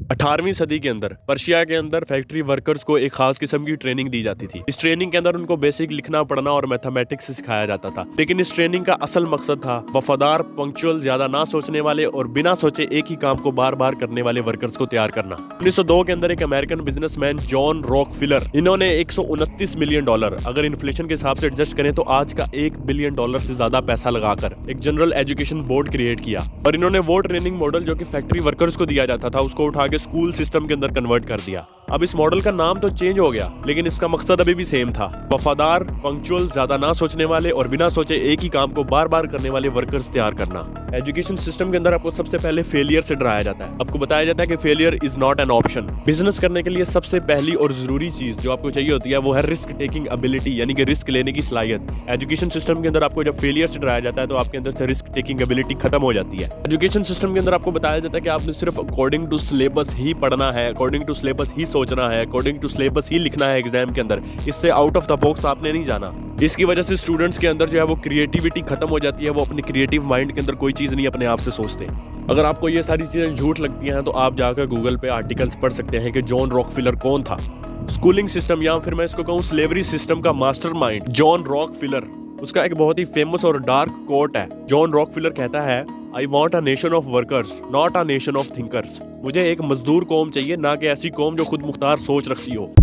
18वीं सदी के अंदर पर्शिया के अंदर फैक्ट्री वर्कर्स को एक खास किस्म की ट्रेनिंग दी जाती थी। इस ट्रेनिंग के अंदर उनको बेसिक लिखना पढ़ना और मैथमेटिक्स सिखाया जाता था। लेकिन इस ट्रेनिंग का असल मकसद था वफादार, पंक्चुअल, ज्यादा ना सोचने वाले और बिना सोचे एक ही काम को बार बार करने वाले वर्कर्स को तैयार करना। 1902 के अंदर एक अमेरिकन बिजनेसमैन जॉन रॉकफिलर, इन्होंने 129 मिलियन डॉलर, अगर इन्फ्लेशन के हिसाब से एडजस्ट करें तो आज का $1 बिलियन से ज्यादा पैसा लगाकर एक जनरल एजुकेशन बोर्ड क्रिएट किया। और इन्होंने वो ट्रेनिंग मॉडल जो कि फैक्ट्री वर्कर्स को दिया जाता था उसको उठा के स्कूल सिस्टम के अंदर कन्वर्ट कर दिया। अब इस मॉडल का नाम तो चेंज हो गया, लेकिन इसका मकसद अभी भी सेम था। वफादार, पंक्चुअल, ज्यादा ना सोचने वाले और बिना सोचे एक ही काम को बार बार करने वाले वर्कर्स तैयार करना। एजुकेशन सिस्टम के अंदर आपको सबसे पहले फेलियर से डराया जाता है। आपको बताया जाता है कि failure is not an option. Business करने के लिए सबसे पहली और जरूरी चीज जो आपको चाहिए होती है वो है रिस्क टेकिंग एबिलिटी, यानी कि रिस्क लेने की सलाहियत। एजुकेशन सिस्टम के अंदर आपको जब फेलियर से डराया जाता है तो आपके अंदर से रिस्क टेकिंग एबिलिटी खत्म हो जाती है। एजुकेशन सिस्टम के अंदर आपको बताया जाता है कि आपने सिर्फ अकॉर्डिंग टू सिलेबस ही पढ़ना है, अकॉर्डिंग टू सिलेबस ही सोचना है, अकॉर्डिंग टू सिलेबस ही लिखना है एग्जाम के अंदर। इससे आउट ऑफ द बॉक्स आपने नहीं जाना। इसकी वजह से स्टूडेंट्स के अंदर जो है वो क्रिएटिविटी खत्म हो जाती है। वो अपनी क्रिएटिव माइंड के अंदर कोई चीज नहीं अपने आप से सोचते। अगर आपको ये सारी चीजें झूठ लगती हैं तो आप जाकर गूगल पे आर्टिकल्स पढ़ सकते हैं कि जॉन रॉकफिलर कौन था। स्कूलिंग सिस्टम या फिर मैं इसको कहूँ स्लेवरी सिस्टम का मास्टरमाइंड जॉन रॉकफिलर, उसका एक बहुत ही फेमस और डार्क कोट है। जॉन रॉकफिलर कहता है, I want a nation of workers, not a nation of thinkers. मुझे एक मजदूर कौम चाहिए, ना कि ऐसी कौम जो खुद मुख्तार सोच रखती हो।